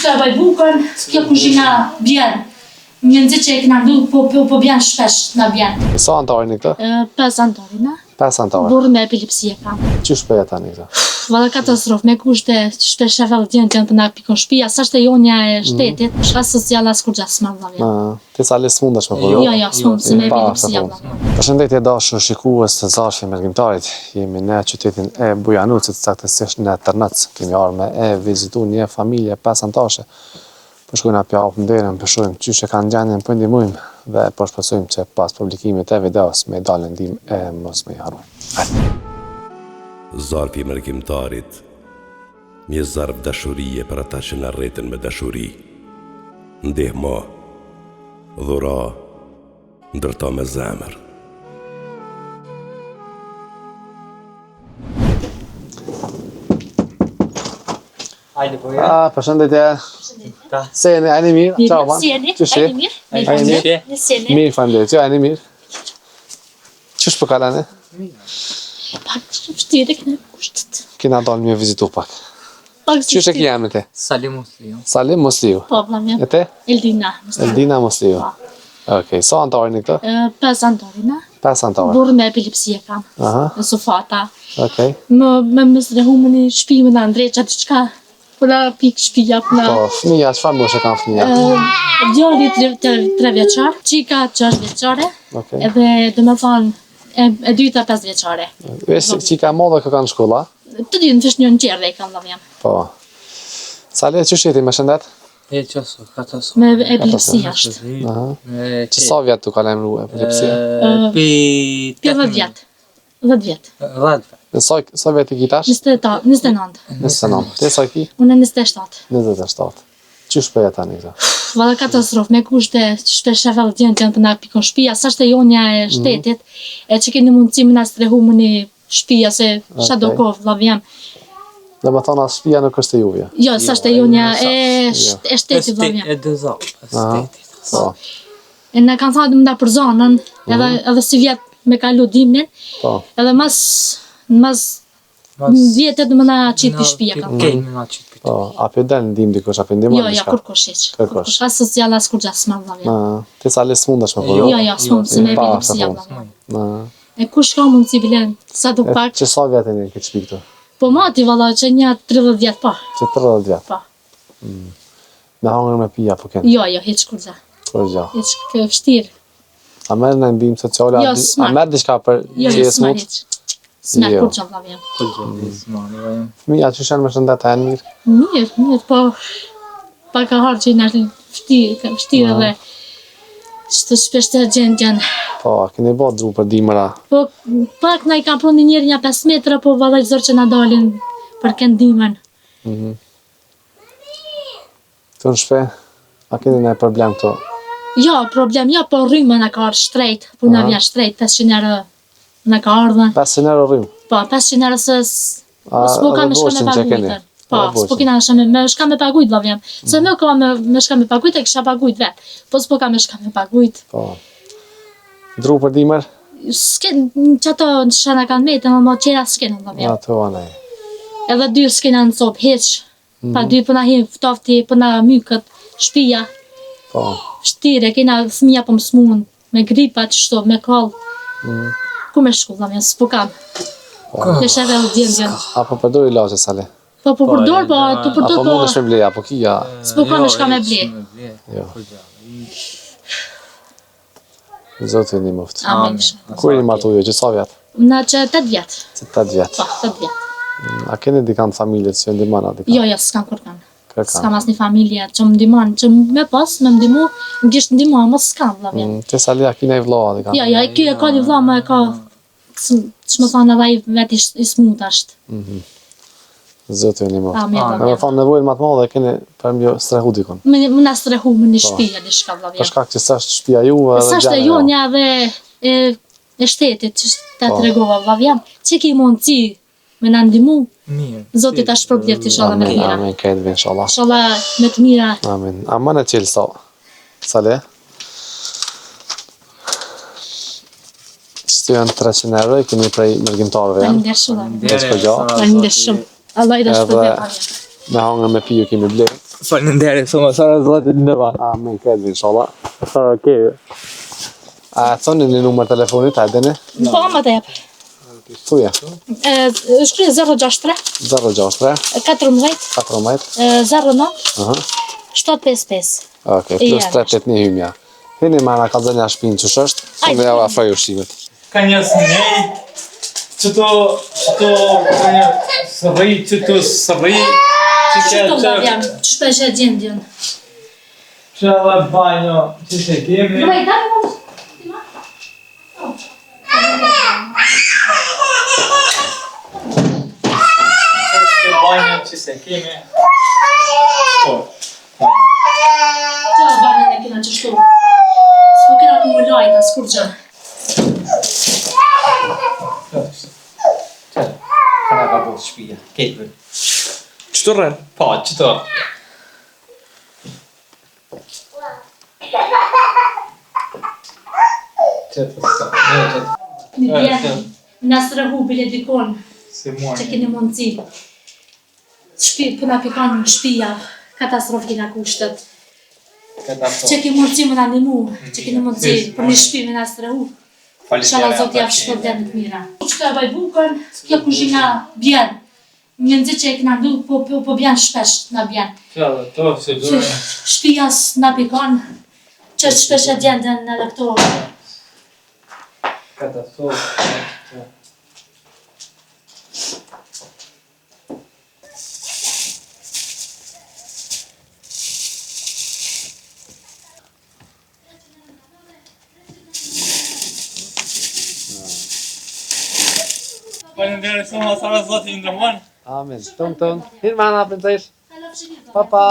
Shtë e bukën, kjo kuzhina bjen. Më nëzit që e kina du, po bjen shpesh në bjen. Sa antarë një këtë? 5 antarina. 5 antarë. Burë me epilepsi e kam. Qysh për jeta një këtë? Valla katastrofë, me kushte shpesh e vëllë djenë për na pikon shpia, sa shte jonja e shtetit, shka social as kur gjas s'ma vlavja. Ti sa lisë mundesh me përdo? Jo, s'mund, se me epilepsi e vlavja. Përshëndetje dashur shikues të Zarfi Mërgjimtarit. Jemi në qytetin e Bujanucit, saktësisht në Tërnec. Kemi arë me vizitu një familje 5 antashe. Përshkojna pja opë nderën, përshkojmë qyshe kanë gjendjen për ndihmojmë dhe përshpesojmë që pas publikimit e videos me dalë ndihmë e mos me i harrojmë. Zarfi Mërgjimtarit, një zarf dashurie për ata që në rreten me dashuri. Ndihmo, dhura, ndërto me zemër. Hajde po ja. Përshëndetje. Se jeni, ajni mirë? Qao, man? Qysh je? Ajni mirë? Mirë, fanderit. Jo, ajni mirë? Qysh për kalane? Pak vështirë këne kushtet. Kina dalë një vizitu pak. Qysh e ki emrin ti? Salim Musliu. Salim Musliu. Po, vlam E te? Eldina. Eldina Musliu. Okej, sa antarë një këtë? 5 antarina. 5 antarë. Burë me epilepsi e kam. Aha, Në sofata. okej. Me mësre humën i shpimë në ndreqa të qka. Përa pikë shpija, përa... Po, fëmija, qëfar moshë kanë fëmija? Djali 3 vjeçar, qika 6 vjeçare, Okej. edhe dhe me thonë e dyta 5 vjeçare. Vesh qika modhe kë kanë shkolla? Të dy në fish një në qerë e kam dhavjem. Po. Sale, qysh jeti me shëndet? E qëso, kataso. Me epilepsi ashtë. Aha. Që sa vjetë tu ka lemru epilepsia? Pi... 10 vjetë. 10 vjetë. 10 vjetë. Në sa vjetë i kitash? 29. 29. Te sa i ki? Unë 27. 27. Qysh për jeta një këtë? Valla katastrofë, me kushte shpesh e vëllë djenë për na pikon shpia, sa shte jonja e shtetit, e që keni mundësi me na strehu më një shpia, se qa do kohë vlavjem. Dhe me thona shpia nuk është e juve. Jo, sa shte jonja e shtetit vlavjem. E dëzo, estetit. Po, E në kanë thadë më da për zonën, edhe si vjetë me kalu dimnin, po. edhe mas vjetet më na qitë për shpia kam. Kejnë me na qitë për Po, a për del në dim dikush, a për ndimon Jo, diçka? kur kush iq. Kërkosh. As social as kur gjas më vlavjem. Ti sa lisë mundesh me përdo? Jo, s'mund, se me Pa, epilepsi sa vlavjem. E kush ka mundësi bilen, sa do pak. Që sa vjetë një këtë shpi këtu? Po mati valla që një 30 vjetë pa. Që 30 vjetë? Pa. Me hangër me pija po kënë? Jo, hiç kur gja. Kur gja. Hiç kë vështirë. A merë në ndim sociale? Jo, A s'marr. merë diçka për Jo, që jesë s'ma mund? hiç. S'ma Jo. kur gja vlavjem. Mija, që shenë me shëndet e mirë? Mirë, po pak ka harë që i nështë vështirë edhe që shpesh të gjendjen. Po, keni bo dru për dimëra. Po pak na i kam prunë njerë një 5 metra, po vallaj zor që na dalin për këndimen. Të në shpe, a keni në problem këto? Jo, problem, jo, po rrymë na ka ardhë shtrejt, po na vjen shtrejt, 500 euro na ka ardhë. 500 euro rrim. Po, 500 euro se s'po ka me shka me boshtin që keni? pagujtën. Po, s'po kina me shka me pagujt, vlavjem. Se me ka me shka me pagujt, e kisha pagujt vetë. Po s'po ka me shka me pagujt. Po. Dru për dimër? S'ken, që ato në shana kanë metën, më qera s'ken, vlavjem. Ato anej. Edhe dy s'kena në copë, heq. Pa dy përna hi ftofti, përna mykët, shpia. Po. Shtire, kena fëmija për më smunë, me gripa që shto, me kallë. Ku me shku, vlavjem, s'po kam. Kesh edhe u djendjen. Apo përdoj ilazhe, Sale? Po përdor, po të përdor, Apo po mundesh me bleja, apo kia? s'po ka me shka me ble. Jo. Zotë një muftë. Amen. Kur i matujo, që sa vjetë? Na që 8 vjetë. Që 8 vjetë. Po, 8 vjetë. A keni dikant familjet që ndimon atë? Jo, s'kam kur kanë. Kërkan. S'kam as një familje që më ndimon, që me pas, me ndimu, më gisht ndimu, mos s'kam, vlavjen. Ti Sale, a kina i vla dikant? Jo, kjo e ka një vlla, më e ka, që më thonë edhe i vetë i smut ashtë. Zotë një muftë. Amen, Me me vlavjen. thonë nevojnë matë madhe, keni për mjë strehu dikon. Më na strehu më një shpia, një shka, Për vlavjen. shkak që s'është shtëpia juve Sa shte gjana jonja dhe e shtetit, që ta Po. tregova, vlavjen. Që ki mundësi me na ndimu, Mirë. Zotit ta shpërbleft inshallah me të Amen, mira. amen, këtë vë inshallah. Inshallah me të mira. Amen. A më në qelë sa? Sale? Që janë 300 euro, i kemi prej mërgjimtarëve janë. Faleminderit shumë. Të shpërgja. Faleminderit shumë. Allah i da shpërblet. Me hangër me piju kemi ble. Faleminderit shumë, sa Zoti ndëron. Amin, këtë inshallah. Okej. A thoni një numër telefonit, hajdeni? Po, më të jep. Thuja. Shkruaj 063 063 14 14 09 Aha. 755. Okej, plus 381 hymja. Hini ma na kallëzënja shtëpinë që është, shumë ja afroj ushqimet. Ka një sënjej, qëto, ka një sëvëj, qëto sëvëj, Qëto nga vjam, qëto e që gjendjen. që edhe banjo, që se kemi, Nëvaj, dami mund? që banjo, që se kemi. Po, Qa banjën e kina qështu? S'po kina të më lajta, s'kur gjë. Kana ka bërë shtëpia, ketëve. qëto rrën? Po, qëto. Qëto, Një vjenë, nësë rëhu bile dikon, se që muaj. keni mundësi. Shpi, këna pikon në shpia, katastrofë kina kushtet. Që keni mundësi më në animu, që keni mundësi për një shpi me nësë rëhu. Shala Zoti javë shkot dhe në të mira. Qëto e baj bukën, kjo kuzhina bjen. Një nëzit që e këna ndu, po bjen shpesh na bjen. Qëto, to, se Që dojnë. shpijas na pikon, që shpesh e gjenden edhe këto. Katastrofë. Faleminderit shumë, sa Zoti ndihmon. Amin. Tum. Hin ma na princesë. Pa pa.